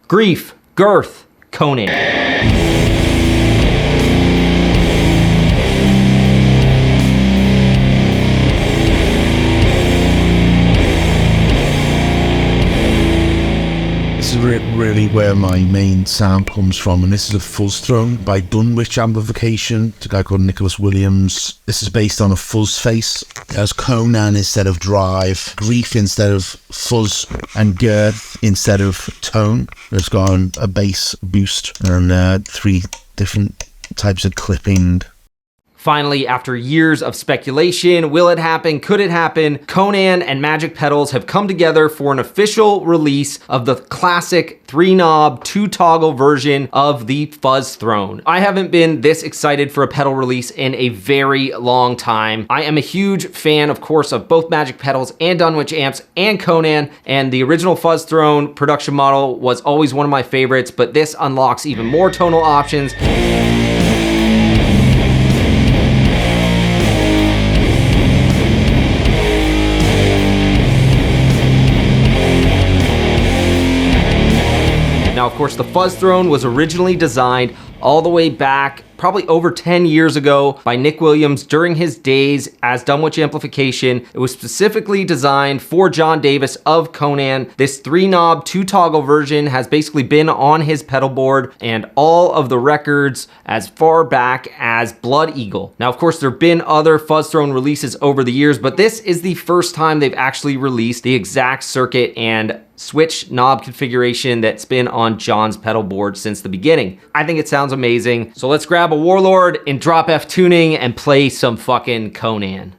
Grief, Girth, Conan. This is really where my main sound comes from, and this is a Fuzzthrone by Dunwich Amplification. It's a guy called Nicholas Williams. This is based on a fuzz face. It has Conan instead of drive, grief instead of fuzz, and girth instead of tone. It's got a bass boost and 3 different types of clipping. Finally, after years of speculation, will it happen? Could it happen? Conan and Magic Pedals have come together for an official release of the classic 3-knob, 2-toggle version of the Fuzzthrone. I haven't been this excited for a pedal release in a very long time. I am a huge fan, of course, of both Magic Pedals and Dunwich amps and Conan, and the original Fuzzthrone production model was always one of my favorites, but this unlocks even more tonal options. Now, of course, the Fuzzthrone was originally designed all the way back, probably over 10 years ago, by Nick Williams during his days as Dunwich Amplification. It was specifically designed for John Davis of Conan. This 3-knob, 2-toggle version has basically been on his pedal board and all of the records as far back as Blood Eagle. Now, of course, there have been other Fuzzthrone releases over the years, but this is the first time they've actually released the exact circuit and switch knob configuration that's been on John's pedal board since the beginning. I think it sounds amazing. So let's grab a Warlord and drop F tuning and play some fucking Conan.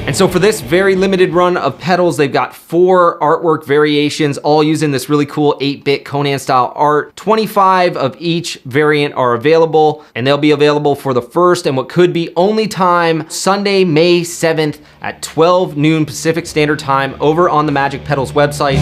And so for this very limited run of pedals, they've got 4 artwork variations, all using this really cool 8-bit Conan style art. 25 of each variant are available, and they'll be available for the first and what could be only time, Sunday, May 7th at 12 noon Pacific Standard Time over on the Magic Pedals website.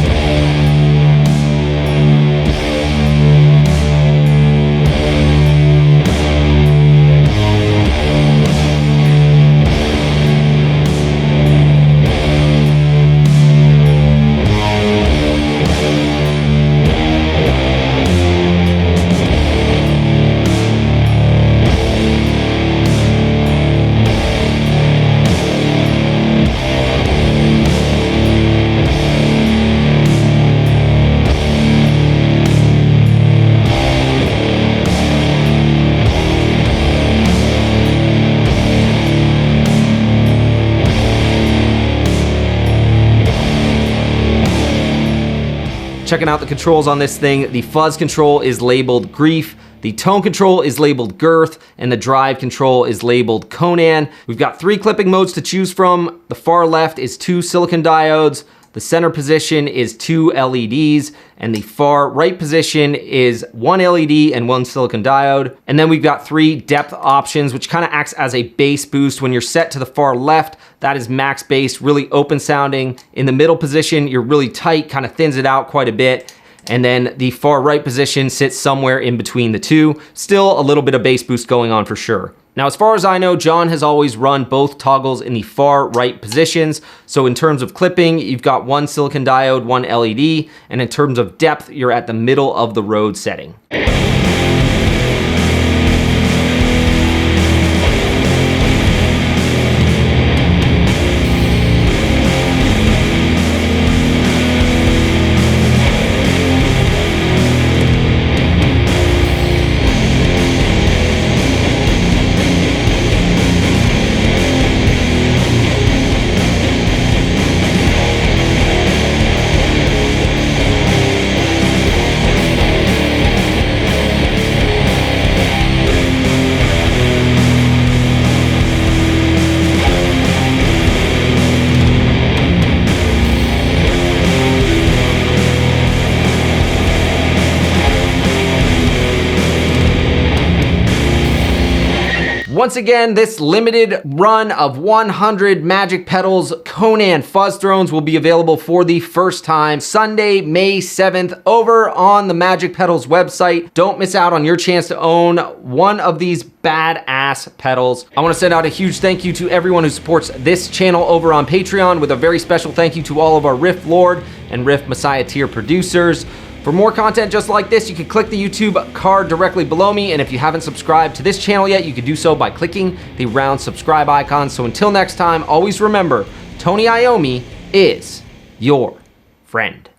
Checking out the controls on this thing, the fuzz control is labeled Grief, the tone control is labeled Girth, and the drive control is labeled Conan. We've got 3 clipping modes to choose from. The far left is 2 silicon diodes, the center position is 2 LEDs, and the far right position is 1 LED and 1 silicon diode. And then we've got 3 depth options, which kind of acts as a bass boost. When you're set to the far left, that is max bass, really open sounding. In the middle position, you're really tight, kind of thins it out quite a bit. And then the far right position sits somewhere in between the two. Still a little bit of bass boost going on for sure. Now, as far as I know, John has always run both toggles in the far right positions. So in terms of clipping, you've got 1 silicon diode, 1 LED, and in terms of depth, you're at the middle of the road setting. Once again, this limited run of 100 Magic Petals CONAN Fuzzthrones will be available for the first time Sunday, May 7th over on the Magic Petals website. Don't miss out on your chance to own one of these badass petals. I want to send out a huge thank you to everyone who supports this channel over on Patreon, with a very special thank you to all of our Rift Lord and Rift Messiah tier producers. For more content just like this, you can click the YouTube card directly below me, and if you haven't subscribed to this channel yet, you can do so by clicking the round subscribe icon. So until next time, always remember, Tony Iommi is your friend.